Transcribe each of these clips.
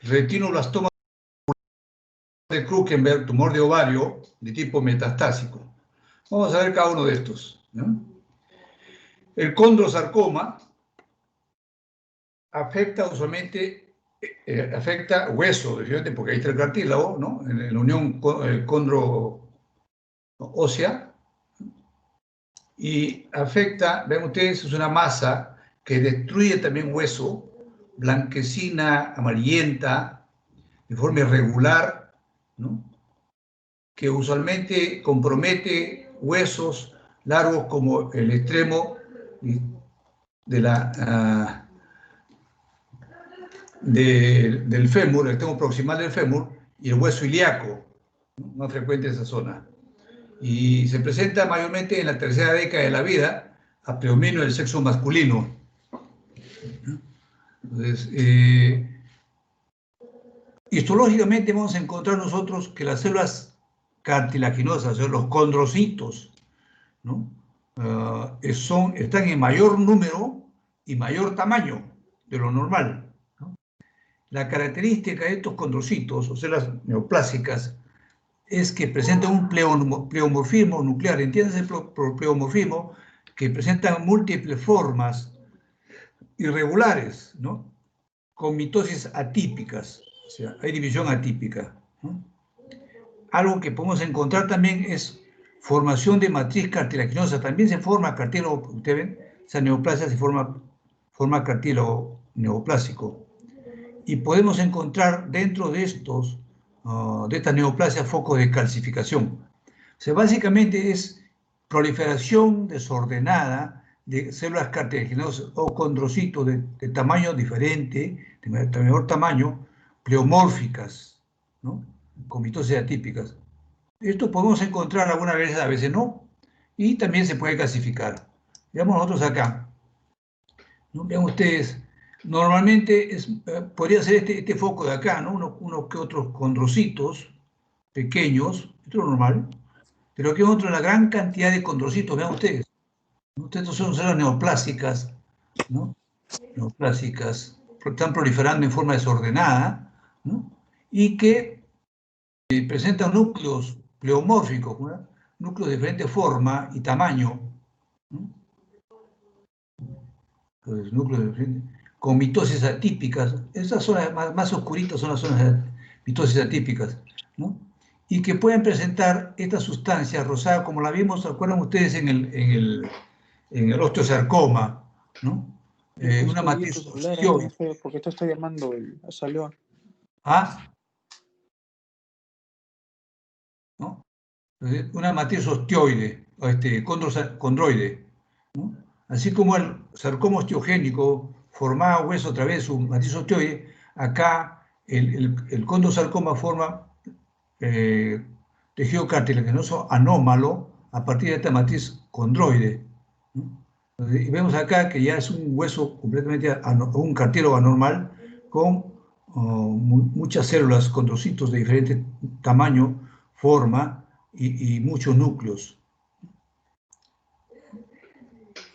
retinoblastoma de Krukenberg, tumor de ovario de tipo metastásico. Vamos a ver cada uno de estos, ¿no? El condrosarcoma afecta usualmente, afecta hueso, fíjate, porque ahí está el cartílago, ¿no? En la unión condro ósea, y afecta, ven ustedes, es una masa que destruye también hueso, blanquecina, amarillenta, de forma irregular, ¿no? Que usualmente compromete huesos largos como el extremo de del fémur, el extremo proximal del fémur, y el hueso ilíaco, ¿no? Más frecuente en esa zona. Y se presenta mayormente en la tercera década de la vida, a predominio del sexo masculino. Entonces, histológicamente vamos a encontrar nosotros que las células cartilaginosas, o sea, los condrocitos, ¿no? Están en mayor número y mayor tamaño de lo normal, ¿no? La característica de estos condrocitos, o células neoplásicas, es que presentan un pleomorfismo nuclear. Entiéndase por pleomorfismo, que presentan múltiples formas irregulares, ¿no? Con mitosis atípicas, o sea, hay división atípica, ¿no? Algo que podemos encontrar también es formación de matriz cartilaginosa. También se forma cartílago, ustedes ven, esa neoplasia se forma cartílago neoplásico. Y podemos encontrar dentro de de esta neoplasia focos de calcificación. O sea, básicamente es proliferación desordenada de células cartilaginosas o condrocitos de tamaño diferente, de menor tamaño, pleomórficas, ¿no? Con mitosis atípicas. Esto podemos encontrar algunas veces, a veces no, y también se puede clasificar. Veamos nosotros acá, ¿no? Vean ustedes, normalmente podría ser este foco de acá, ¿no? Unos que otros condrocitos pequeños, esto es normal, pero aquí otro la gran cantidad de condrocitos, vean ustedes. Estos son células neoplásicas, ¿no? Neoplásicas, están proliferando en forma desordenada, ¿no? Y que presentan núcleos pleomórficos, ¿no? Núcleos de diferente forma y tamaño, ¿no? Pues, núcleos con mitosis atípicas. Esas zonas más oscuritas son las zonas de mitosis atípicas, ¿no? Y que pueden presentar esta sustancia rosada, como la vimos, ¿se acuerdan ustedes en el osteosarcoma, ¿no? Una matriz osteoide. Porque esto está llamando salió. ¿Ah? ¿No? Una matriz osteoide, condroide, ¿no? Así como el sarcoma osteogénico formaba hueso a través de su matriz osteoide, acá el condrosarcoma forma tejido cartilaginoso anómalo a partir de esta matriz condroide, ¿no? Y vemos acá que ya es un hueso completamente, un cartílago anormal con muchas células, condrocitos de diferente tamaño, forma y muchos núcleos.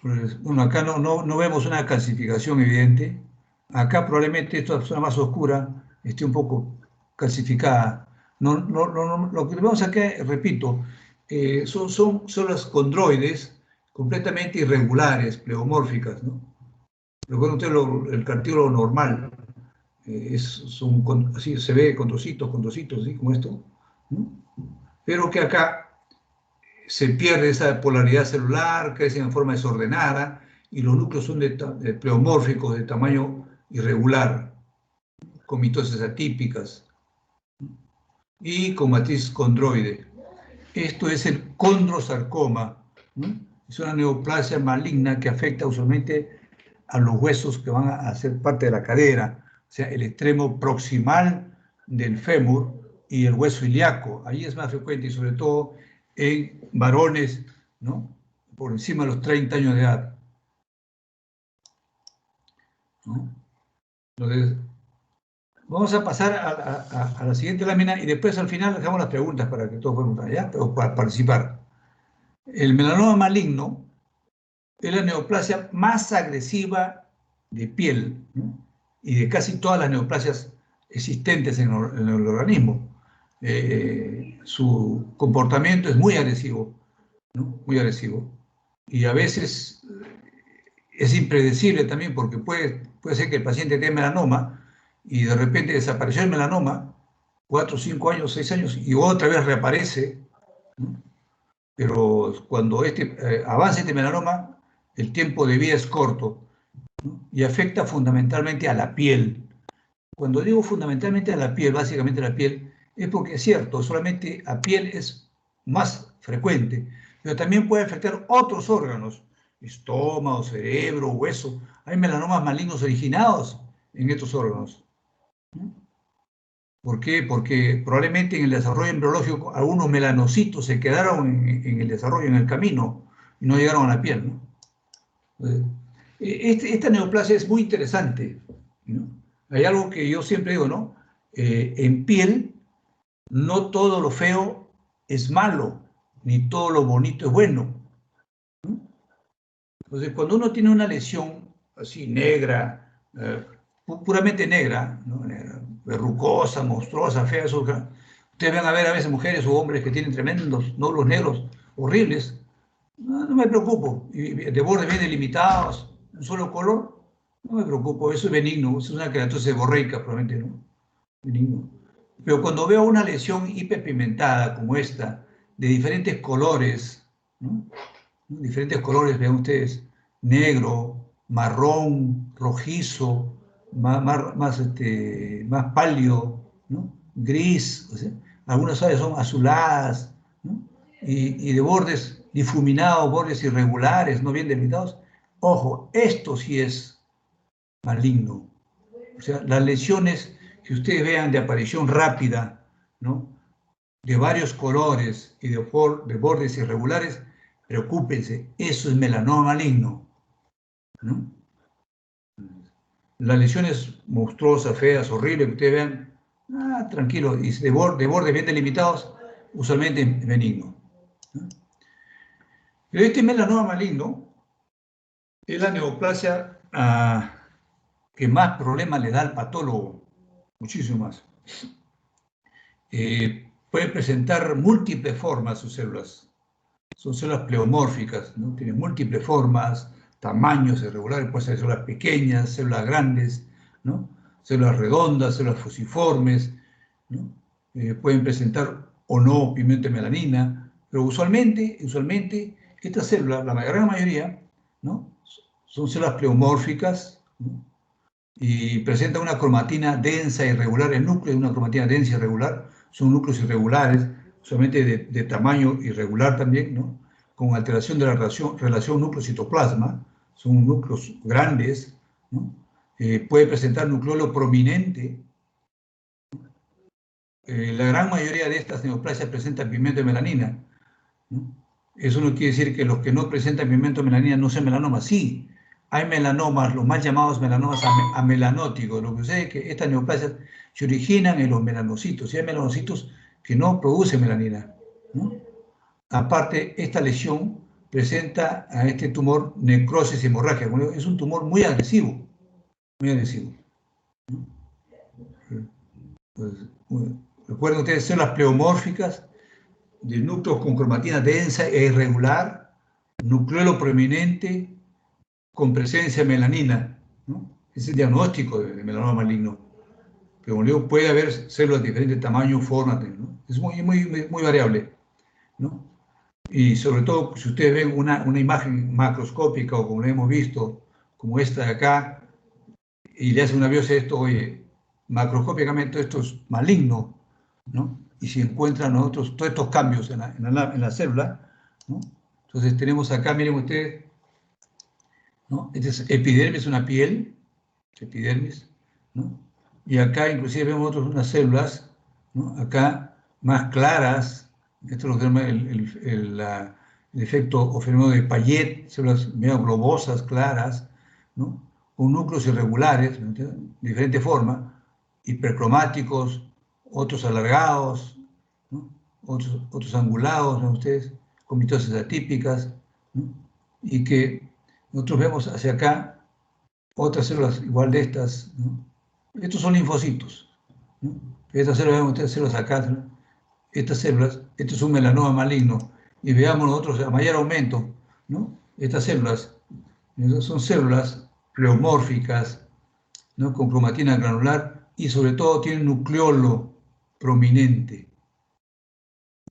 Bueno, acá no vemos una calcificación evidente. Acá probablemente esta zona más oscura esté un poco calcificada. Lo que vemos acá, repito, son células condroides completamente irregulares, pleomórficas, ¿no? Recuerden ustedes el cartílago normal, así se ve condrocitos, así como esto, ¿no? Pero que acá se pierde esa polaridad celular, crecen en forma desordenada y los núcleos son de pleomórficos de tamaño irregular, con mitosis atípicas y con matriz condroide. Esto es el condrosarcoma, ¿no? Es una neoplasia maligna que afecta usualmente a los huesos que van a ser parte de la cadera, o sea, el extremo proximal del fémur y el hueso ilíaco. Ahí es más frecuente y sobre todo en varones, ¿no? Por encima de los 30 años de edad, ¿no? Entonces, vamos a pasar a la siguiente lámina y después al final dejamos las preguntas para que todos podamos allá, para participar. El melanoma maligno es la neoplasia más agresiva de piel, ¿no? y de casi todas las neoplasias existentes en el organismo. Su comportamiento es muy agresivo, ¿no? Muy agresivo. Y a veces es impredecible también, porque puede ser que el paciente tenga melanoma y de repente desapareció el melanoma, 4, 5 años, 6 años, y otra vez reaparece, ¿no? Pero cuando avanza este melanoma, el tiempo de vida es corto, ¿no? Y afecta fundamentalmente a la piel. Cuando digo fundamentalmente a la piel, básicamente a la piel, es porque es cierto, solamente a piel es más frecuente, pero también puede afectar otros órganos, estómago, cerebro, hueso. Hay melanomas malignos originados en estos órganos. ¿Por qué? Porque probablemente en el desarrollo embriológico algunos melanocitos se quedaron en el desarrollo, en el camino, y no llegaron a la piel, ¿no? Esta neoplasia es muy interesante, ¿no? Hay algo que yo siempre digo, ¿no? En piel, no todo lo feo es malo, ni todo lo bonito es bueno, ¿no? Entonces, cuando uno tiene una lesión así negra, puramente negra, ¿no? Verrucosa, monstruosa, fea, ustedes van a ver a veces mujeres o hombres que tienen tremendos nódulos negros horribles. No me preocupo. Y de bordes bien delimitados, un solo color, no me preocupo. Eso es benigno. Eso es una queratosis seborreica, probablemente, ¿no? Benigno. Pero cuando veo una lesión hiperpigmentada como esta, de diferentes colores, ¿no? Diferentes colores, vean ustedes, negro, marrón, rojizo, más pálido, ¿no? Gris, o sea, algunas áreas son azuladas, ¿no? Y de bordes difuminados, bordes irregulares, no bien delimitados. Ojo, esto sí es maligno. O sea, las lesiones que ustedes vean de aparición rápida, ¿no? De varios colores y de bordes irregulares, preocúpense, eso es melanoma maligno, ¿no? Las lesiones monstruosas, feas, horribles que ustedes vean, tranquilo, y de bordes bien delimitados, usualmente benigno, ¿no? Pero este melanoma maligno es la neoplasia que más problemas le da al patólogo, muchísimo más. Puede presentar múltiples formas sus células. Son células pleomórficas, ¿no? Tienen múltiples formas, tamaños irregulares, pueden ser células pequeñas, células grandes, ¿no? Células redondas, células fusiformes, ¿no? Pueden presentar o no pigmento de melanina, pero usualmente estas células, la gran mayoría, ¿no? Son células pleomórficas, ¿no? Y presentan una cromatina densa e irregular. El núcleo de una cromatina densa e irregular son núcleos irregulares, solamente de tamaño irregular también, ¿no? Con alteración de la relación núcleo-citoplasma, son núcleos grandes, ¿no? Puede presentar nucleolo prominente. La gran mayoría de estas neoplasias presentan pigmento de melanina, ¿no? Eso no quiere decir que los que no presentan pigmento de melanina no sean melanomas. Sí, hay melanomas, los más llamados melanomas amelanóticos. Lo que sucede es que estas neoplasias se originan en los melanocitos, y hay melanocitos que no producen melanina, ¿no? Aparte, esta lesión presenta a este tumor necrosis hemorrágica. Es un tumor muy agresivo, muy agresivo, ¿no? Pues, recuerden ustedes, células pleomórficas de núcleos con cromatina densa e irregular, nucleolo prominente con presencia de melanina, ¿no? Es el diagnóstico de melanoma maligno. Pero como digo, puede haber células de diferentes tamaños, formas, ¿no? Es muy variable, ¿no? Y sobre todo, si ustedes ven una imagen macroscópica o como lo hemos visto, como esta de acá, y le hacen una biopsia de esto, oye, macroscópicamente esto es maligno, ¿no? Y si encuentran nosotros todos estos cambios en la célula, ¿no? Entonces tenemos acá, miren ustedes, ¿no? Este es epidermis, una piel, epidermis, ¿no? Y acá inclusive vemos unas células, ¿no? Acá más claras, esto es lo que se llama el efecto o fenómeno de Payet, células medio globosas, claras, ¿no? Con núcleos irregulares, ¿no? De diferente forma, hipercromáticos, otros alargados, ¿no? Otros angulados, ¿no? Ustedes, con mitosis atípicas, ¿no? Y que nosotros vemos hacia acá otras células igual de estas, ¿no? Estos son linfocitos, ¿no? Estas células, ven ustedes células acá, ¿no? Estas células, esto es un melanoma maligno, y veamos nosotros a mayor aumento, ¿no? Estas células, son células pleomórficas, ¿no? Con cromatina granular y sobre todo tienen nucleolo prominente.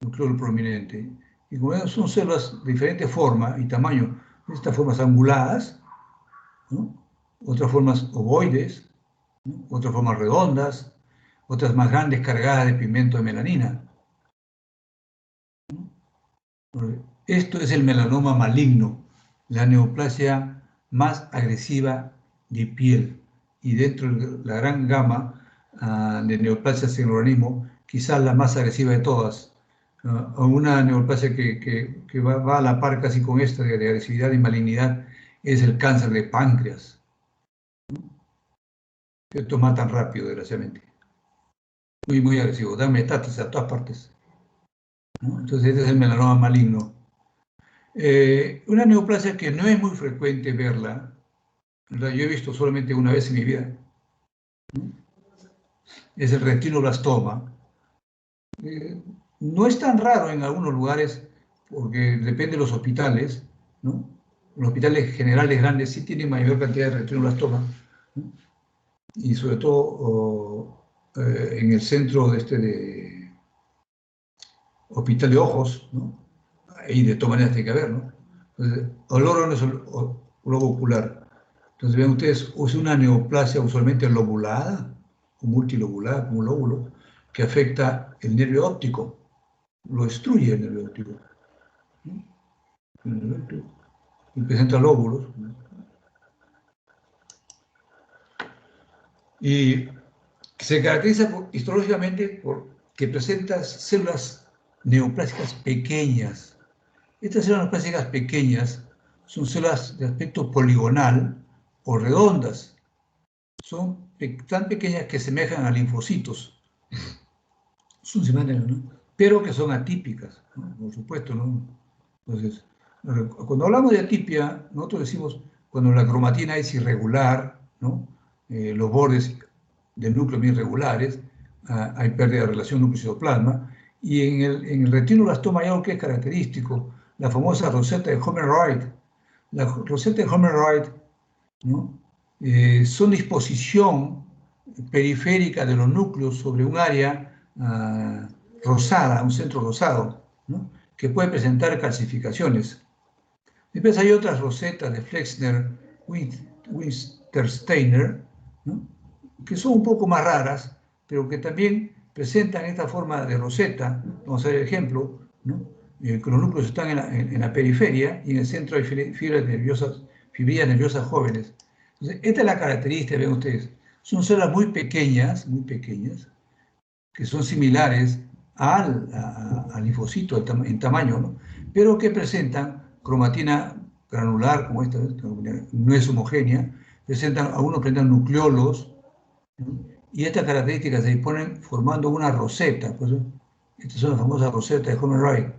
Nucleolo prominente. Y como ven, son células de diferentes formas y tamaño. Estas formas anguladas, ¿no? Otras formas ovoides, ¿no? Otras formas redondas, otras más grandes cargadas de pigmento de melanina. Esto es el melanoma maligno, la neoplasia más agresiva de piel. Y dentro de la gran gama de neoplasias en el organismo, quizás la más agresiva de todas. Una neoplasia que va a la par casi con esta de agresividad y malignidad es el cáncer de páncreas. Esto mata rápido, desgraciadamente. Muy, muy agresivo. Da metástasis a todas partes, ¿no? Entonces, este es el melanoma maligno. Una neoplasia que no es muy frecuente verla, ¿verdad? Yo he visto solamente una vez en mi vida, ¿no? Es el retinoblastoma. No es tan raro en algunos lugares, porque depende de los hospitales, ¿no? Los hospitales generales grandes sí tienen mayor cantidad de retinoblastoma, ¿no? Y sobre todo en el centro de hospital de ojos, ¿no? Y de todas maneras tiene que haber, ¿no? Entonces, el órgano es el globo ocular. Entonces, ven ustedes, es una neoplasia usualmente lobulada, o multilobulada, como un lóbulo, que afecta el nervio óptico, lo destruye el nervio óptico, ¿no? Y presenta lóbulos, ¿no? Y se caracteriza histológicamente por que presenta células neoplásicas pequeñas. Estas células neoplásicas pequeñas son células de aspecto poligonal o redondas. Son tan pequeñas que semejan a linfocitos. Son similares, ¿no? Pero que son atípicas, ¿no? Por supuesto, ¿no? Entonces, cuando hablamos de atipia, nosotros decimos cuando la cromatina es irregular, ¿no? Los bordes del núcleo bien irregulares, hay pérdida de relación núcleo-citoplasma, y en el retinoblastoma hay algo que es característico, la famosa roseta de Homer-Wright. La roseta de Homer-Wright, ¿no? Son disposición periférica de los núcleos sobre un área rosada, un centro rosado, ¿no? Que puede presentar calcificaciones. Después hay otras rosetas de Flexner, Wintersteiner, ¿no? Que son un poco más raras, pero que también presentan esta forma de roseta. Vamos a ver el ejemplo, ¿no? Que los núcleos están en la periferia y en el centro hay fibrillas nerviosas jóvenes. Entonces, esta es la característica, ven ustedes. Son células muy pequeñas, que son similares al linfocito en tamaño, ¿no? Pero que presentan cromatina granular, como esta, no es homogénea, algunos presentan nucleolos, ¿no? Y estas características se disponen formando una roseta. Pues, estas son las famosas rosetas de Homer-Wright.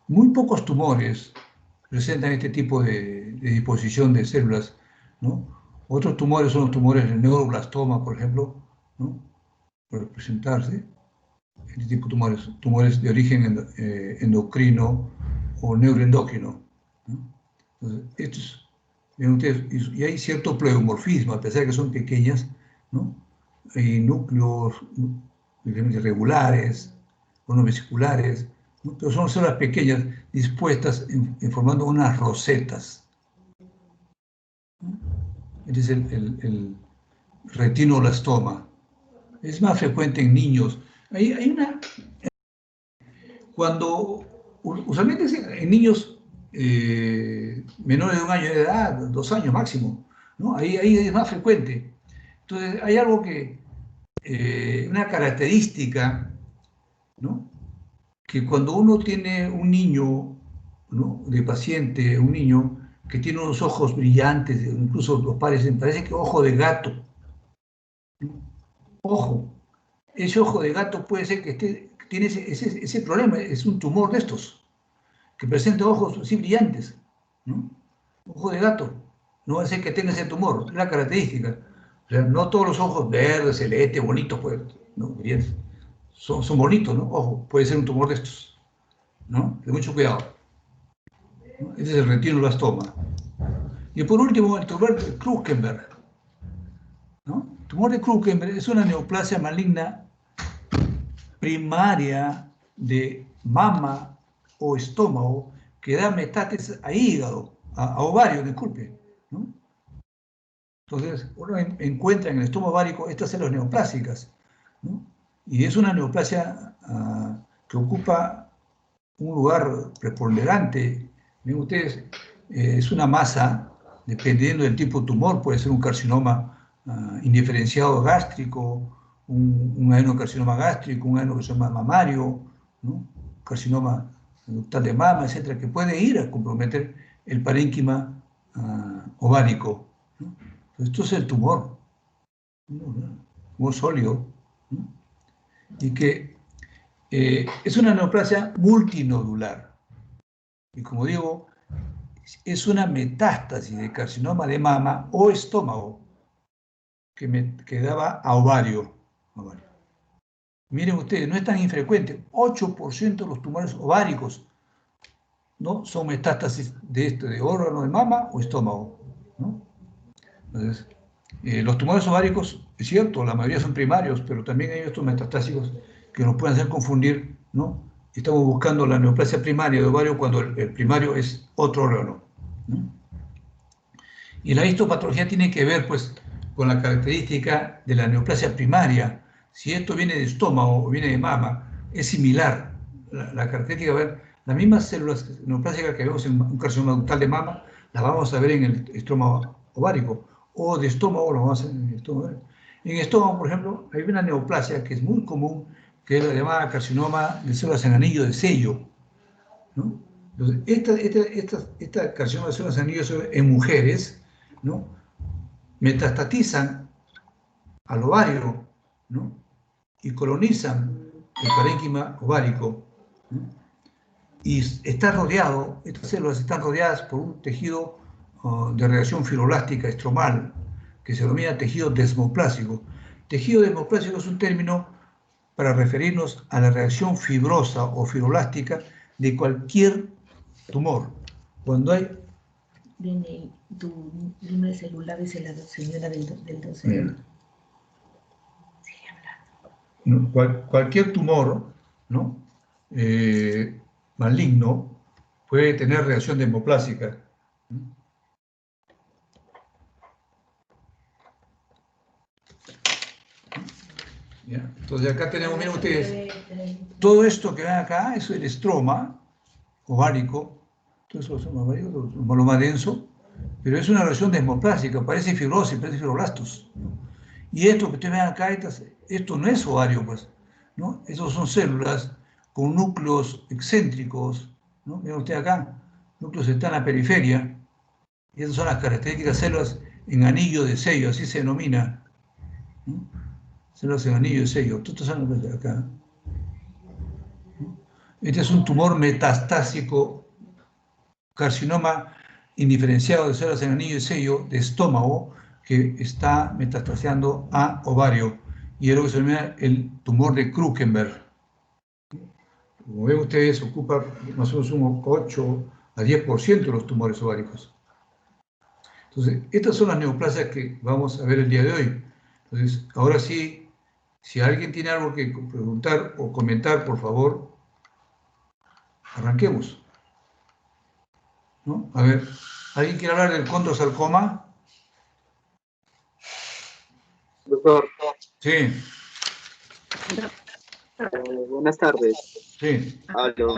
Muy pocos tumores presentan este tipo de disposición de células, ¿no? Otros tumores son los tumores del neuroblastoma, por ejemplo, ¿no? Por presentarse este tipo de tumores de origen endocrino o neuroendocrino, ¿no? Entonces, y hay cierto pleomorfismo, a pesar de que son pequeñas, ¿no? Hay núcleos irregulares, o no vesiculares, ¿no? Pero son células pequeñas dispuestas en formando unas rosetas. Este es el retinoblastoma. Es más frecuente en niños. Hay una... Usualmente en niños menores de 1 año de edad, 2 años máximo, ¿no? Ahí es más frecuente. Entonces, hay algo una característica, ¿no? Que cuando uno tiene un niño, ¿no? De paciente, un niño que tiene unos ojos brillantes, incluso los padres parece que ojo de gato, ¿no? Ojo, ese ojo de gato puede ser que tiene ese problema, es un tumor de estos, que presenta ojos así brillantes, ¿no? Ojo de gato, no va a ser que tenga ese tumor, es la característica. O sea, no todos los ojos verdes, celestes, bonitos, pues, ¿no? Bien, son bonitos, ¿no? Ojo, puede ser un tumor de estos, ¿no? De mucho cuidado, ¿no? Ese es el retinoblastoma. Y por último, el tumor de Krukenberg, ¿no? El tumor de Krukenberg es una neoplasia maligna primaria de mama o estómago que da metástasis a hígado, a ovario, disculpe, ¿no? Entonces, uno encuentra en el estómago ovárico estas células neoplásicas, ¿no? Y es una neoplasia que ocupa un lugar preponderante. Ven ustedes, es una masa, dependiendo del tipo de tumor, puede ser un carcinoma indiferenciado gástrico, un adenocarcinoma gástrico, un adenocarcinoma mamario, ¿no? Carcinoma ductal de mama, etcétera, que puede ir a comprometer el parénquima ovárico, ¿no? Esto es el tumor, ¿no? Tumor sólido, ¿no? Y que es una neoplasia multinodular. Y como digo, es una metástasis de carcinoma de mama o estómago que daba a ovario. Miren ustedes, no es tan infrecuente. 8% de los tumores ováricos, ¿no? Son metástasis de órgano de mama o estómago, ¿no? Entonces, los tumores ováricos, es cierto, la mayoría son primarios, pero también hay estos metastásicos que nos pueden hacer confundir, ¿no? Estamos buscando la neoplasia primaria de ovario cuando el primario es otro órgano, ¿no? Y la histopatología tiene que ver, pues, con la característica de la neoplasia primaria. Si esto viene de estómago o viene de mama, es similar. La característica, a ver, las mismas células neoplásicas que vemos en un carcinoma ductal de mama, las vamos a ver en el estroma ovárico, o de estómago, lo vamos a ver en el estómago. En estómago, por ejemplo, hay una neoplasia que es muy común, que es la llamada carcinoma de células en anillo de sello, ¿no? Entonces, esta carcinoma de células en anillo de sello en mujeres, ¿no? Metastatizan al ovario, ¿no? Y colonizan el parénquima ovárico, ¿no? Y está rodeado, estas células están rodeadas por un tejido de reacción fibrolástica estromal, que se denomina tejido desmoplásico. Tejido desmoplásico es un término para referirnos a la reacción fibrosa o fibrolástica de cualquier tumor. Cuando hay... Viene tu número de celular, dice la señora del docente. Sigue hablando. Cualquier tumor, ¿no? Maligno puede tener reacción desmoplásica. ¿Ya? Entonces acá tenemos, miren ustedes, todo esto que ven acá es el estroma ovárico, todo eso es lo más denso, pero es una reacción desmoplásica, parece fibrosis, parece fibroblastos, ¿no? Y esto que ustedes ven acá, esto no es ovario, pues, ¿no? Estos son células con núcleos excéntricos, ¿no? Miren ustedes acá, núcleos están en la periferia, y esas son las características células en anillo de sello, así se denomina, ¿no? Células en anillo de sello, todas estas son las de acá. Este es un tumor metastásico, carcinoma indiferenciado de células en anillo de sello de estómago que está metastasiando a ovario, y es lo que se denomina el tumor de Krukenberg. Como ven ustedes, ocupa más o menos un 8 a 10% de los tumores ováricos. Entonces, estas son las neoplasias que vamos a ver el día de hoy. Entonces, ahora sí, si alguien tiene algo que preguntar o comentar, por favor, arranquemos, ¿no? A ver, ¿alguien quiere hablar del condrosarcoma? Doctor, Sí, buenas tardes. sí. Aló.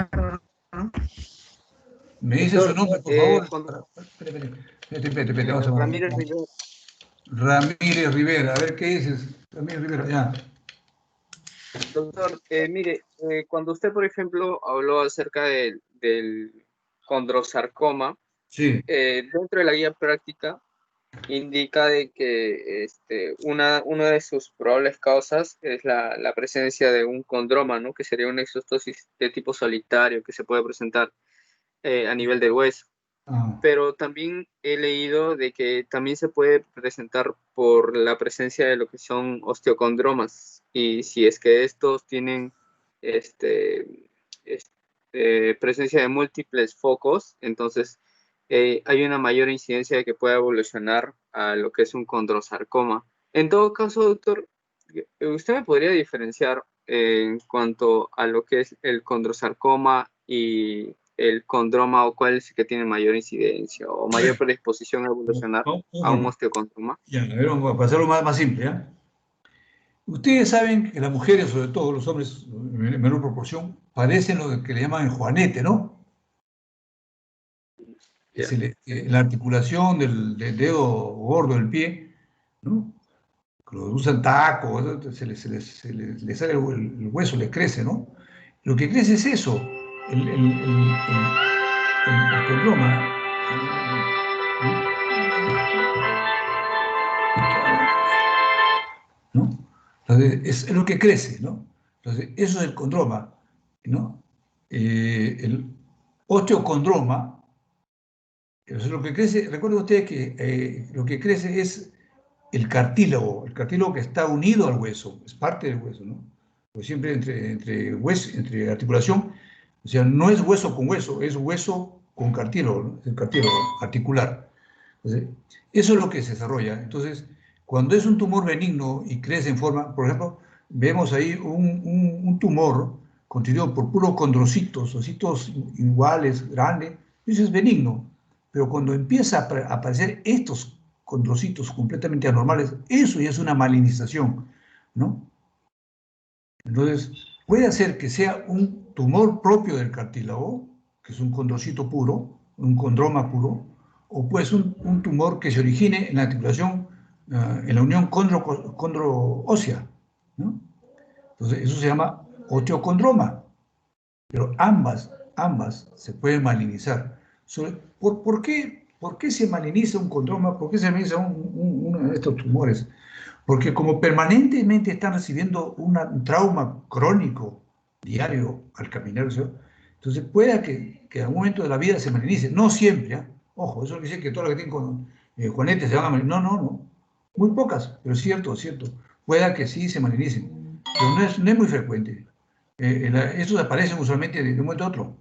¿Me dice su Doctor, nombre, por favor? con Espérate, vamos a ver. Ramírez Rivera. Ramírez Rivera, a ver qué dices. Ramírez Rivera, ya. Doctor, mire, cuando usted, por ejemplo, habló acerca del condrosarcoma, Sí, dentro de la guía práctica indica de que una de sus probables causas es la presencia de un condroma, ¿no? Que sería una exostosis de tipo solitario que se puede presentar a nivel del hueso. pero también he leído de que también se puede presentar por la presencia de lo que son osteocondromas, y si es que estos tienen presencia de múltiples focos, entonces hay una mayor incidencia de que pueda evolucionar a lo que es un condrosarcoma. En todo caso, doctor, ¿usted me podría diferenciar en cuanto a lo que es el condrosarcoma y el condroma, o cuál es el que tiene mayor incidencia o mayor predisposición a evolucionar a un osteocondroma? Ya, a ver, vamos a pasarlo más simple, ¿ya? Ustedes saben que las mujeres, sobre todo los hombres en menor proporción, padecen lo que le llaman el juanete, ¿no? Yeah. La articulación del dedo gordo del pie, ¿no? Lo usan tacos, se les sale el hueso, les crece, ¿no? Lo que crece es eso, el condroma, ¿no? Entonces, es lo que crece, ¿no? Entonces, eso es el condroma, ¿no? El osteocondroma, eso es lo que crece. Recuerden ustedes que lo que crece es el cartílago que está unido al hueso, es parte del hueso, ¿no? Pues siempre entre hueso, entre articulación, o sea, no es hueso con hueso, es hueso con cartílago, ¿no? Es el cartílago articular. Entonces, eso es lo que se desarrolla. Entonces, cuando es un tumor benigno y crece en forma, por ejemplo, vemos ahí un tumor constituido por puros condrocitos, ocitos iguales, grandes, eso es benigno. Pero cuando empieza a aparecer estos condrocitos completamente anormales, eso ya es una malignización, ¿no? Entonces, puede ser que sea un tumor propio del cartílago, que es un condrocito puro, un condroma puro, o pues un tumor que se origine en la articulación, en la unión condro-ósea, ¿no? Entonces, eso se llama osteocondroma, pero ambas se pueden malignizar. ¿Por qué se maligniza un condroma? ¿Por qué se maligniza uno de estos tumores? Porque como permanentemente están recibiendo un trauma crónico diario al caminar, ¿sí? Entonces pueda que en algún momento de la vida se malignice. No siempre, ¿eh? Ojo, eso no quiere decir que todas las que tienen juanetes se van a malignar. No, no, no. Muy pocas, pero es cierto, es cierto. Pueda que sí se malignicen, pero no es muy frecuente. Estos aparecen usualmente de un momento a otro.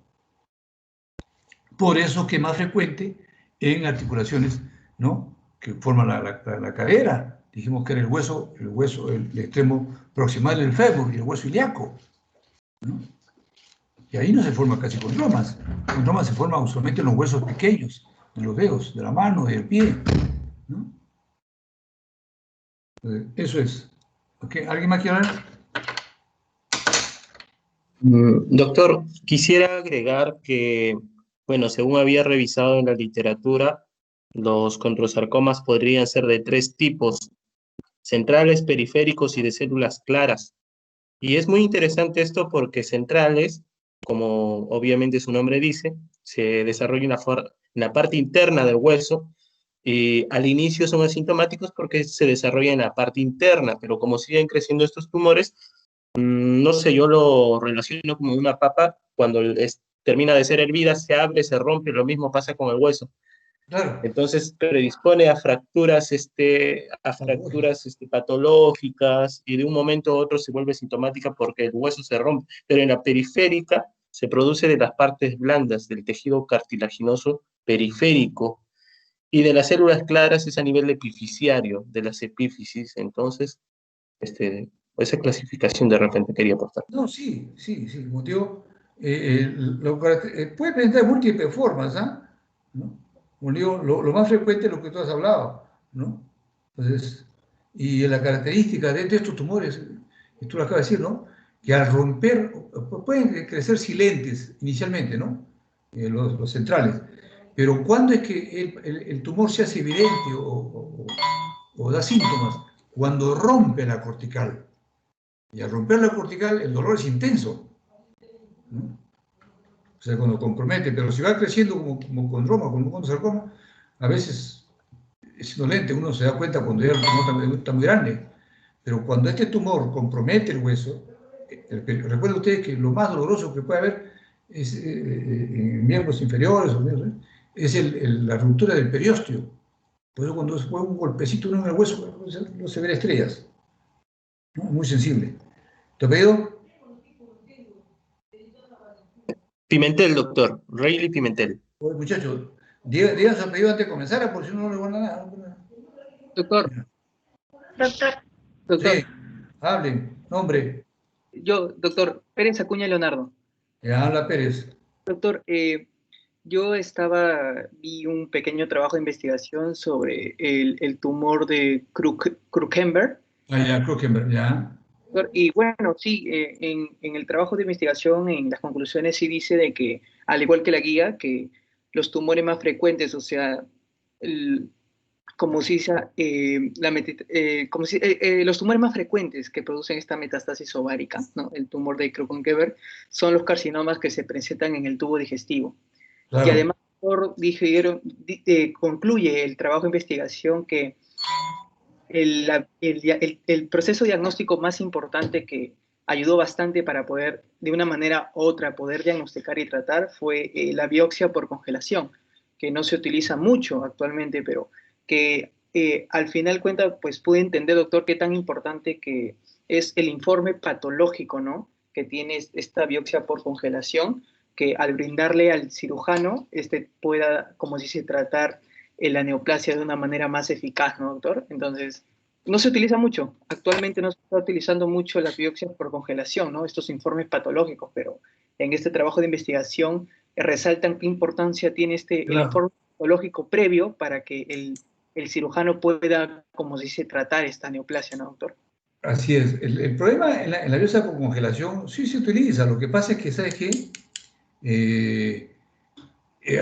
Por eso que es más frecuente en articulaciones, ¿no?, que forman la cadera. Dijimos que era el extremo proximal del fémur y el hueso ilíaco, ¿no? Y ahí no se forman casi condromas. Condromas se forman usualmente en los huesos pequeños, en los dedos, de la mano, del pie, ¿no? Eso es. ¿Okay? ¿Alguien más quiere hablar? Doctor, quisiera agregar que, bueno, según había revisado en la literatura, los condrosarcomas podrían ser de 3 tipos: centrales, periféricos y de células claras. Y es muy interesante esto porque centrales, como obviamente su nombre dice, se desarrolla en la parte interna del hueso, y al inicio son asintomáticos porque se desarrolla en la parte interna, pero como siguen creciendo estos tumores, no sé, yo lo relaciono como una papa. Cuando termina de ser hervida, se abre, se rompe, lo mismo pasa con el hueso. Claro. Entonces predispone a fracturas, patológicas, y de un momento a otro se vuelve sintomática porque el hueso se rompe. Pero en la periférica se produce de las partes blandas del tejido cartilaginoso periférico, y de las células claras es a nivel epifisiario, de las epífisis. Entonces, esa clasificación de repente quería aportar. No, sí, como digo, puede presentar múltiples formas, ¿ah? ¿No? Como digo, lo más frecuente es lo que tú has hablado, ¿no? Entonces, y la característica de estos tumores, y tú lo acabas de decir, ¿no?, que al romper, pueden crecer silentes inicialmente, ¿no?, los centrales, pero cuando es que el tumor se hace evidente o da síntomas, cuando rompe la cortical. Y al romper la cortical, el dolor es intenso, ¿no? O sea, cuando compromete, pero si va creciendo como condroma, como condrosarcoma, a veces es indolente, uno se da cuenta cuando ya el tumor está muy grande. Pero cuando este tumor compromete el hueso, recuerden ustedes que lo más doloroso que puede haber es en miembros inferiores, es la ruptura del periósteo. Por eso cuando se pone un golpecito en el hueso, no se ven estrellas, ¿no? Muy sensible. ¿Tu apellido? Pimentel, doctor. Rayleigh Pimentel. Oye, muchachos, digan su apellido antes de comenzar, por si no le van a nada. Doctor, doctor, Sí, hablen, nombre. doctor Pérez Acuña Leonardo. Ya habla Pérez. Doctor, yo vi un pequeño trabajo de investigación sobre el tumor de Krukenberg. Ya, Krukenberg, ya. Y bueno, sí, en el trabajo de investigación, en las conclusiones sí dice de que, al igual que la guía, que los tumores más frecuentes, o sea, los tumores más frecuentes que producen esta metástasis ovárica, ¿no? El tumor de Krukenberg, son los carcinomas que se presentan en el tubo digestivo. Claro. Y además, concluye el trabajo de investigación que el proceso diagnóstico más importante que ayudó bastante para poder, de una manera u otra, poder diagnosticar y tratar fue la biopsia por congelación, que no se utiliza mucho actualmente, pero que al final cuenta, pues pude entender, doctor, qué tan importante que es el informe patológico, ¿no?, que tiene esta biopsia por congelación, que al brindarle al cirujano, pueda, como se dice, tratar la neoplasia de una manera más eficaz, ¿no, doctor? Entonces, no se utiliza mucho. Actualmente no se está utilizando mucho las biopsias por congelación, ¿no?, estos informes patológicos, pero en este trabajo de investigación resaltan qué importancia tiene el informe patológico previo para que el cirujano pueda, como se dice, tratar esta neoplasia, ¿no, doctor? Así es. El problema en la biopsia por congelación sí se utiliza. Lo que pasa es que, ¿sabes qué?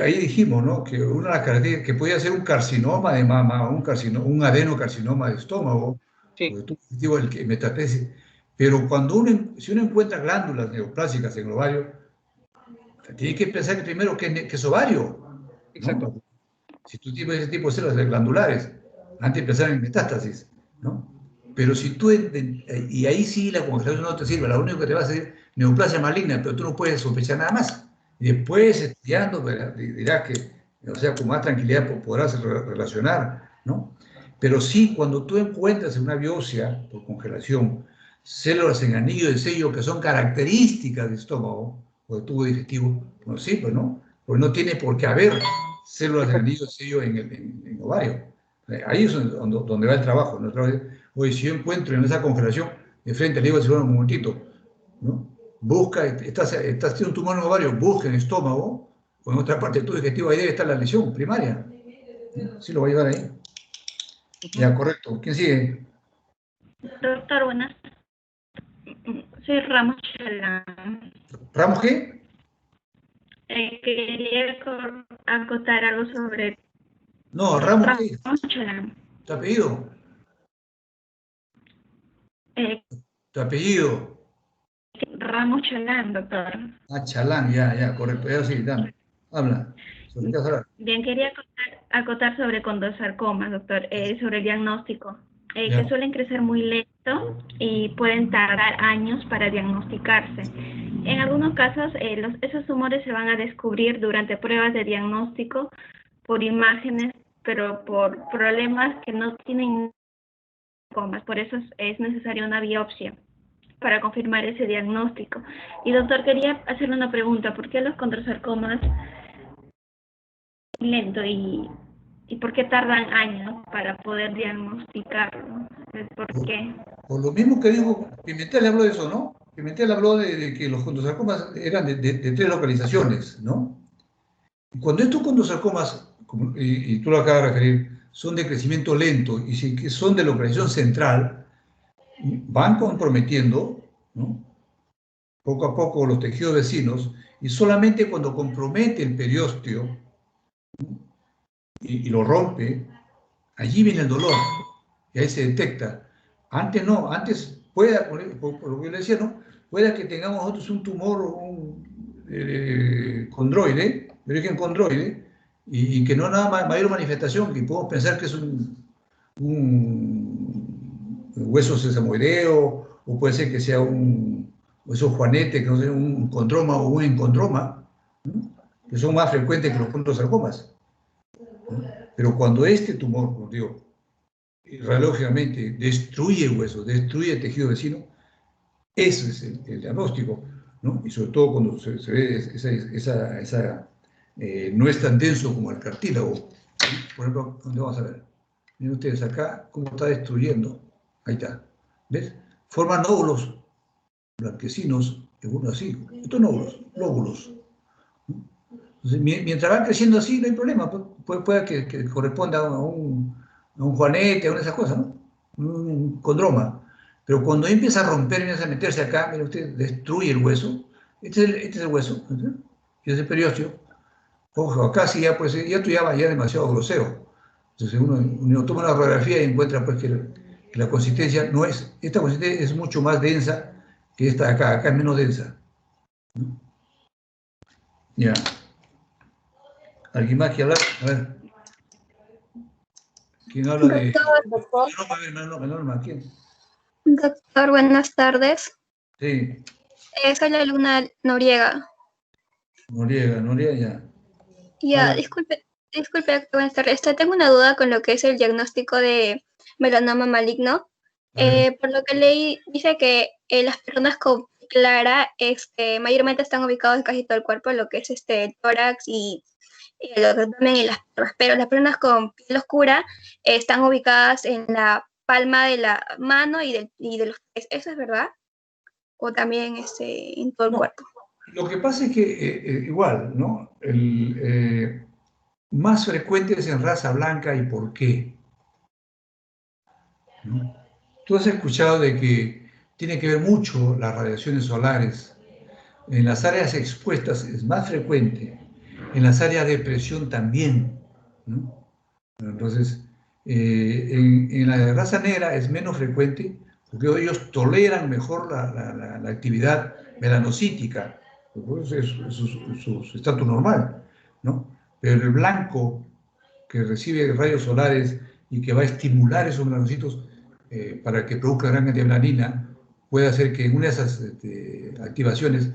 Ahí dijimos, ¿no?, que una de las características que podía ser un carcinoma de mama, un adenocarcinoma de estómago, sí, o el metastasis, pero si uno encuentra glándulas neoplásicas en el ovario, tiene que pensar primero que es ovario, ¿no? exacto. Si tú tienes ese tipo de células glandulares, antes de pensar en metástasis, ¿no? Pero si tú, y ahí sí la congelación no te sirve, lo único que te va a hacer neoplasia maligna, pero tú no puedes sospechar nada más. Y después, estudiando, dirás que, o sea, con más tranquilidad podrás relacionar, ¿no? Pero sí, cuando tú encuentras en una biopsia por congelación células en anillo de sello que son características del estómago o del tubo digestivo, pues sí, pues no, pues no tiene por qué haber células en anillo de sello en ovario. Ahí es donde va el trabajo, ¿no? Oye, si yo encuentro en esa congelación, de frente le digo al cirujano, un momentito, ¿no? Busca, estás teniendo un tumor en el ovario, busca en el estómago o en otra parte del tubo digestivo, ahí debe estar la lesión primaria. ¿No? Sí lo va a llevar ahí. Ya, correcto. ¿Quién sigue? Doctor, buenas. Soy Ramos Chalán. ¿Ramos qué? Quería acotar algo sobre... No, Ramos qué. Ramos Chalán. ¿Tu apellido? ¿Tu apellido? Ramos Chalán, doctor. Ah, Chalán, ya, correcto. Ya sí, dame. Habla. ¿Sobre qué vas a hablar? Bien, quería acotar sobre condrosarcomas, doctor, sobre el diagnóstico, Ya. que suelen crecer muy lento y pueden tardar años para diagnosticarse. En algunos casos, esos tumores se van a descubrir durante pruebas de diagnóstico por imágenes, pero por problemas que no tienen comas. Por eso es necesaria una biopsia para confirmar ese diagnóstico. Y doctor, quería hacerle una pregunta. ¿Por qué los condrosarcomas lento y por qué tardan años para poder diagnosticarlo? ¿Por qué? Por lo mismo que digo, Pimentel habló de eso, ¿no? Pimentel habló de que los condrosarcomas eran de 3 localizaciones, ¿no? Y cuando estos condrosarcomas, y tú lo acabas de referir, son de crecimiento lento y si son de localización central, van comprometiendo, ¿no?, poco a poco los tejidos vecinos, y solamente cuando compromete el periósteo, ¿no?, y lo rompe, allí viene el dolor, y ahí se detecta. Antes no, antes puede, por lo que yo le decía, ¿no?, puede que tengamos nosotros un tumor, condroide, de origen condroide, y que no nada más mayor manifestación, que podemos pensar que es un hueso sesamoideo, o puede ser que sea un hueso juanete, que no sea un condroma o un encondroma, ¿no?, que son más frecuentes que los condrosarcomas. ¿no? Pero cuando este tumor, como digo, radiológicamente destruye el hueso, destruye el tejido vecino, eso es el diagnóstico, ¿no? Y sobre todo cuando se ve no es tan denso como el cartílago. Por ejemplo, ¿dónde vamos a ver? Miren ustedes acá cómo está destruyendo. Ahí está. ¿Ves? Forman nódulos blanquecinos, algunos así. Estos nódulos, lóbulos. Entonces, mientras van creciendo así, no hay problema. Puede que corresponda a un juanete, a una de esas cosas, ¿no? Un condroma. Pero cuando empieza a romper, empieza a meterse acá, mire usted, destruye el hueso. Este es el hueso, ¿no? Y es el periósteo. Ojo, acá sí ya, pues, ya esto ya demasiado grosero. Entonces uno toma una radiografía y encuentra pues, que la consistencia no es, esta consistencia es mucho más densa que esta de acá, acá es menos densa. ¿No? Ya. ¿Alguien más quiere hablar? A ver. ¿Quién habla de...? Doctor. Norma, ¿quién? Doctor, buenas tardes. Sí. Soy la alumna Noriega. Noriega, ya. Ya, disculpe, buenas tardes. Tengo una duda con lo que es el diagnóstico de melanoma maligno. Por lo que leí, dice que las personas con clara mayormente están ubicados en casi todo el cuerpo, lo que es el tórax y el abdomen y las piernas, pero las personas con piel oscura están ubicadas en la palma de la mano y de los pies. ¿Eso es verdad? ¿O también en todo el cuerpo? Lo que pasa es que igual, ¿no? Más frecuente es en raza blanca. ¿Y por qué? ¿No? Tú has escuchado de que tiene que ver mucho las radiaciones solares. En las áreas expuestas es más frecuente, en las áreas de presión también, ¿no? Entonces, en la raza negra es menos frecuente porque ellos toleran mejor la actividad melanocítica, porque es su estatus normal, ¿no? Pero el blanco que recibe rayos solares y que va a estimular esos melanocitos para que produzca gran cantidad de melanina, puede hacer que en una de esas activaciones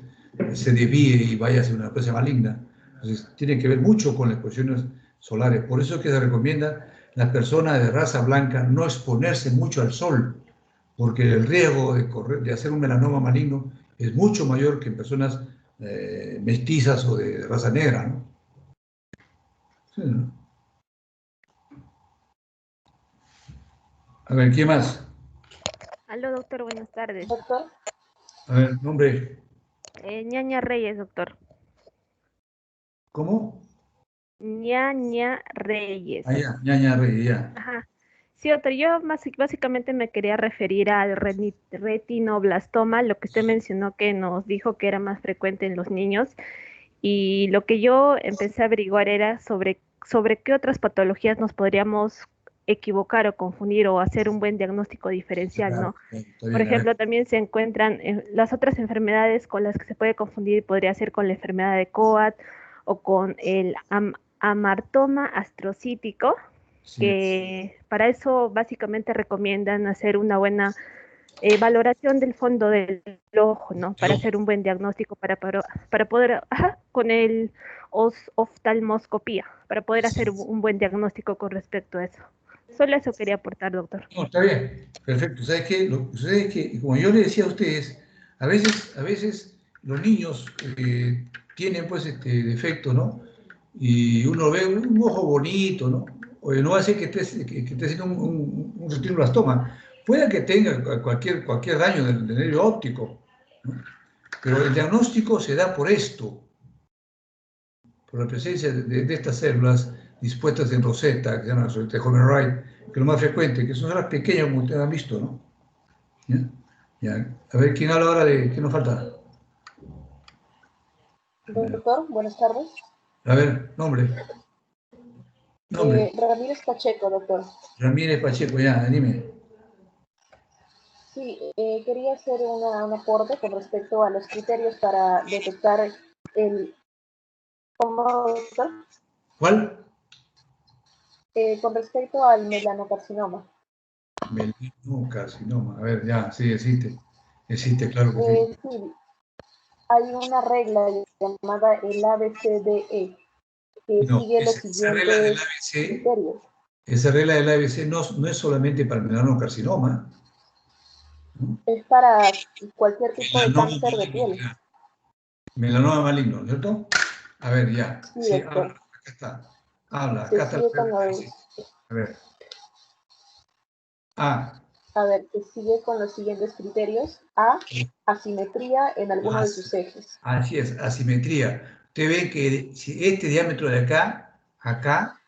se desvíe y vaya a ser una presa maligna. Entonces, tiene que ver mucho con las exposiciones solares. Por eso es que se recomienda a las personas de raza blanca no exponerse mucho al sol, porque el riesgo de hacer un melanoma maligno es mucho mayor que en personas mestizas o de raza negra, ¿no? Sí, ¿no? A ver, ¿quién más? Aló, doctor, buenas tardes. Doctor. A ver, nombre. Ñaña Reyes, doctor. ¿Cómo? Ñaña Reyes. Ah, ya, Ñaña Reyes, ya. Ajá. Sí, doctor, yo básicamente me quería referir al retinoblastoma, lo que usted mencionó que nos dijo que era más frecuente en los niños. Y lo que yo empecé a averiguar era sobre qué otras patologías nos podríamos equivocar o confundir o hacer un buen diagnóstico diferencial, ¿no? Por ejemplo, también se encuentran las otras enfermedades con las que se puede confundir, podría ser con la enfermedad de Coat o con el amartoma astrocítico, Sí. que para eso básicamente recomiendan hacer una buena valoración del fondo del ojo, ¿no? Para hacer un buen diagnóstico, para poder, con el oftalmoscopía, para poder hacer un buen diagnóstico con respecto a eso. Solo eso quería aportar, doctor. No, está bien, perfecto. ¿Sabes qué? Lo que sucede es que, como yo le decía a ustedes, a veces los niños tienen pues defecto, ¿no? Y uno ve un ojo bonito, ¿no? O no hace que esté haciendo un retinoblastoma. Puede que tenga cualquier daño del nervio óptico, ¿no? Pero el diagnóstico se da por esto, por la presencia de estas células dispuestas en roseta, que se llama roseta de Holman-Wright, que es lo más frecuente, que son las pequeñas, como ustedes han visto, ¿no? ¿Ya? Ya. A ver, ¿quién habla ahora de qué nos falta? Doctor, buenas tardes. A ver, nombre. Ramírez Pacheco, doctor. Ramírez Pacheco, ya, dime. Sí, quería hacer un aporte con respecto a los criterios para detectar el... ¿Cómo, doctor? ¿Cuál? Con respecto al melanocarcinoma. Melanocarcinoma. A ver, ya, sí, existe. Existe, claro que sí. Sí, hay una regla llamada el ABCDE, que No, sigue los esa regla del siguientes ABC, criterios. esa regla del ABC no es solamente para el melanocarcinoma, ¿no? Es para cualquier tipo de Melanoma cáncer de maligno, piel. ya. Melanoma maligno, ¿cierto? A ver, ya. Sí, Sí, doctor. habla, acá está. Habla, Se acá está la sigue con regla del los, ABC. A ver. A. a ver, que sigue con los siguientes criterios. A, asimetría en alguno de sus ejes. Así es, asimetría. Usted ve que si este diámetro de acá, acá,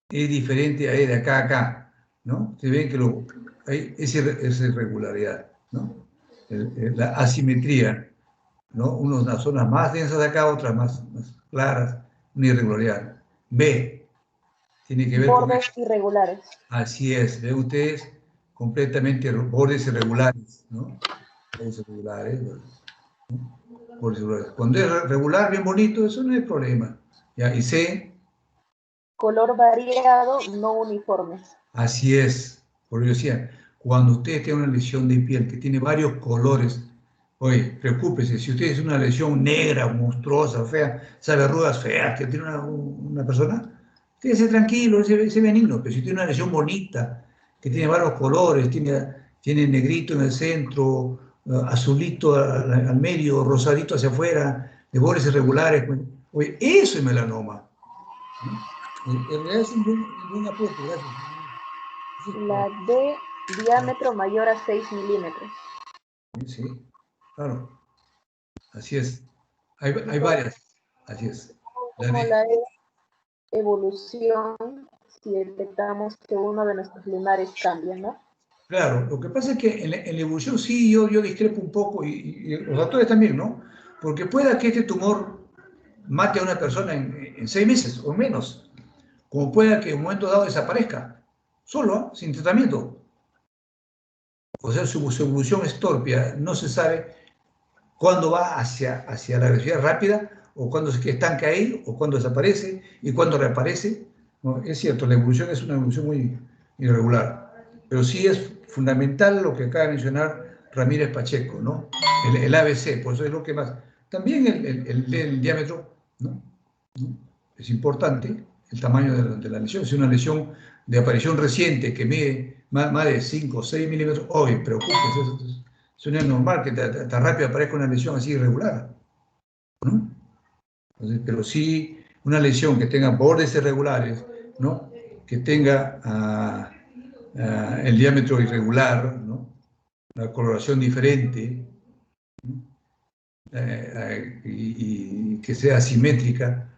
es diferente a de acá a acá, ¿no? Usted ve que es irregularidad, ¿no? La asimetría, ¿no? Unas zonas más densas de acá, otras más claras, una irregularidad. B, tiene que ver con Bordes irregulares. Así es, ven ustedes completamente bordes irregulares, ¿no? Bordes irregulares, ¿no? Bordes irregulares. Cuando es regular, bien bonito, eso no es problema. ¿Ya? Y C, Color variado, no uniforme. así es, por decía, cuando usted tiene una lesión de piel que tiene varios colores, oye, preocúpese, si usted es una lesión negra, monstruosa, fea, esas verrugas feas que tiene una persona, quédese tranquilo, ese benigno, pero si tiene una lesión bonita, que tiene varios colores, tiene negrito en el centro, azulito al medio, rosadito hacia afuera, de bordes irregulares, oye, eso es melanoma. En realidad es un buen aporte, gracias. La D, diámetro mayor a 6 milímetros. Sí, claro, así es. Hay varias, así es. Como la E, evolución, si detectamos que uno de nuestros lunares cambia, ¿no? Claro, lo que pasa es que en la evolución sí yo discrepo un poco y los autores también, ¿no? Porque pueda que este tumor mate a una persona en 6 meses o menos, como pueda que en un momento dado desaparezca, solo, sin tratamiento. O sea, su evolución es torpia, no se sabe cuándo va hacia la agresividad rápida, o cuándo se estanca ahí, o cuándo desaparece, y cuándo reaparece. ¿No? Es cierto, la evolución es una evolución muy irregular, pero sí es fundamental lo que acaba de mencionar Ramírez Pacheco, ¿no? El ABC, por eso es lo que más. También el diámetro, ¿no? Es importante, el tamaño de la lesión. Si es una lesión de aparición reciente que mide más de 5 o 6 milímetros, hoy preocúpese, eso no es normal que tan rápido aparezca una lesión así irregular, ¿no? Entonces, pero sí una lesión que tenga bordes irregulares, ¿no? Que tenga el diámetro irregular, ¿no? La coloración diferente, ¿no? Y que sea asimétrica,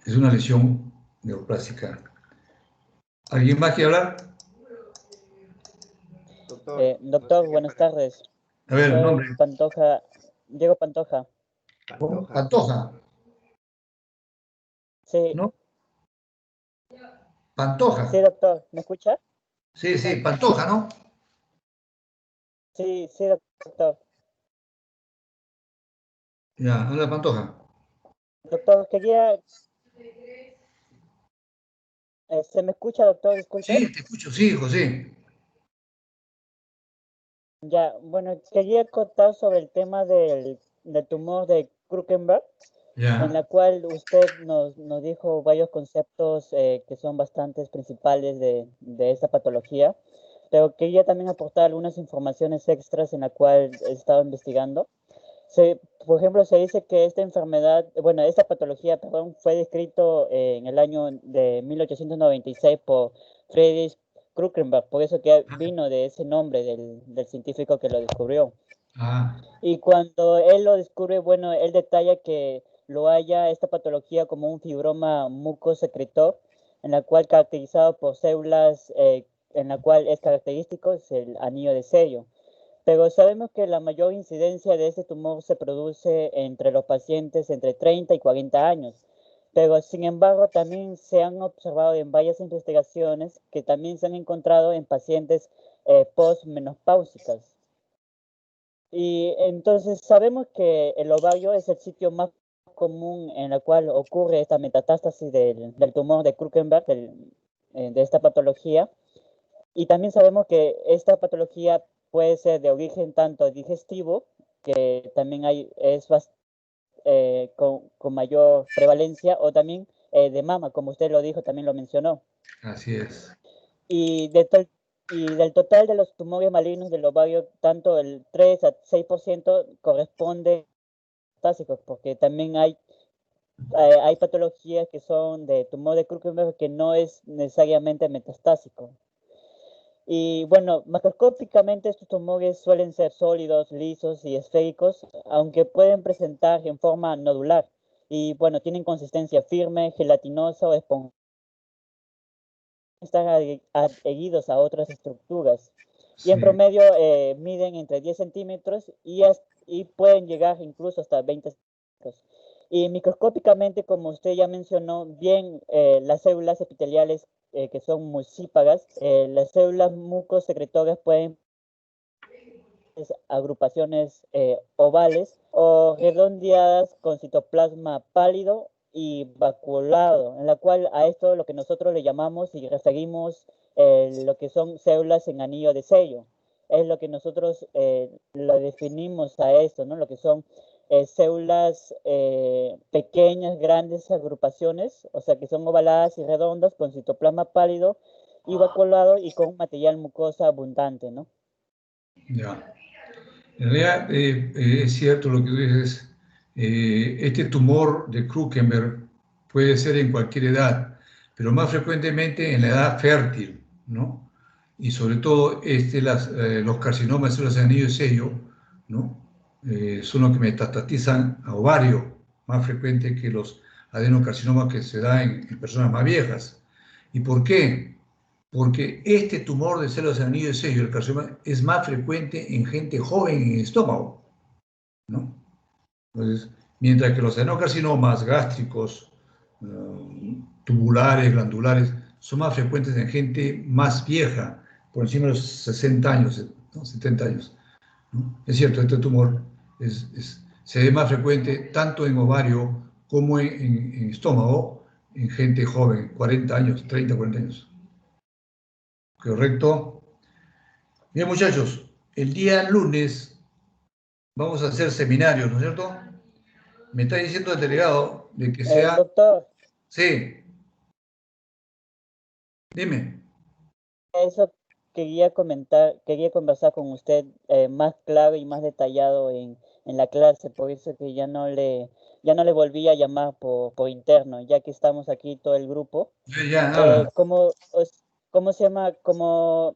es una lesión neoplástica. ¿Alguien más quiere hablar? Doctor, buenas tardes. A ver, Soy nombre. Pantoja, Diego Pantoja. Pantoja. Sí. ¿No? Pantoja. Sí, doctor, ¿me escucha? Sí, sí, Pantoja, ¿no? Sí, sí, doctor. Ya, anda Pantoja. Doctor, quería... ¿se me escucha, doctor? Disculpe. Sí, te escucho, sí, José. Ya, bueno, quería contar sobre el tema del tumor de Krukenberg, Ya. en la cual usted nos dijo varios conceptos que son bastante principales de esta patología, pero quería también aportar algunas informaciones extras en la cual he estado investigando. Por ejemplo, se dice que esta enfermedad, bueno, esta patología, perdón, fue descrito en el año de 1896 por Friedrich Krukenberg, por eso que vino de ese nombre del científico que lo descubrió. Ah. Y cuando él lo descubre, bueno, él detalla que lo halla esta patología como un fibroma mucosecretor, en la cual caracterizado por células, en la cual es característico es el anillo de sello. Pero sabemos que la mayor incidencia de este tumor se produce entre los pacientes entre 30 y 40 años. Pero sin embargo también se han observado en varias investigaciones que también se han encontrado en pacientes postmenopáusicas. Y entonces sabemos que el ovario es el sitio más común en el cual ocurre esta metatástasis del tumor de Krukenberg, de esta patología. Y también sabemos que esta patología puede ser de origen tanto digestivo, que también con mayor prevalencia, o también de mama, como usted lo dijo, también lo mencionó. Así es. Y del total de los tumores malignos del ovario, tanto el 3 a 6% corresponde a metastáticos, porque también hay patologías que son de tumor de Krukenberg que no es necesariamente metastásico. Y bueno, macroscópicamente estos tumores suelen ser sólidos, lisos y esféricos, aunque pueden presentar en forma nodular. Y bueno, tienen consistencia firme, gelatinosa o esponjosa. Están adheridos a otras estructuras. Y en promedio miden entre 10 centímetros y pueden llegar incluso hasta 20 centímetros. Y microscópicamente, como usted ya mencionó, bien las células epiteliales que son mucípagas, las células mucosecretorias pueden agrupaciones ovales o redondeadas con citoplasma pálido y vacuolado, en la cual a esto lo que nosotros le llamamos y referimos lo que son células en anillo de sello. Es lo que nosotros lo definimos a esto, ¿no? Lo que son células pequeñas, grandes agrupaciones, o sea que son ovaladas y redondas con citoplasma pálido y vacuolado y con material mucosa abundante, ¿no? Ya. En realidad es cierto lo que tú dices. Este tumor de Krukenberg puede ser en cualquier edad, pero más frecuentemente en la edad fértil, ¿no? Y sobre todo los carcinomas de células de anillo de sello, ¿no? Son los que metastatizan a ovario, más frecuente que los adenocarcinomas que se dan en personas más viejas. ¿Y por qué? Porque este tumor de células de anillo de sello, el carcinoma, es más frecuente en gente joven en el estómago, ¿no? Entonces, mientras que los adenocarcinomas gástricos, tubulares, glandulares, son más frecuentes en gente más vieja, por encima de los 60 años, ¿no? 70 años, ¿no? Es cierto, este tumor se ve más frecuente tanto en ovario como en estómago, en gente joven, 40 años, 30, 40 años. ¿Correcto? Bien, muchachos, el día lunes vamos a hacer seminarios, ¿no es cierto? Me está diciendo el delegado de que sea... Doctor. Sí. Dime. Eso quería conversar con usted más claro y más detallado en la clase, por eso que ya no le volví a llamar por interno, ya que estamos aquí todo el grupo. Ya, habla. ¿Cómo se llama? Como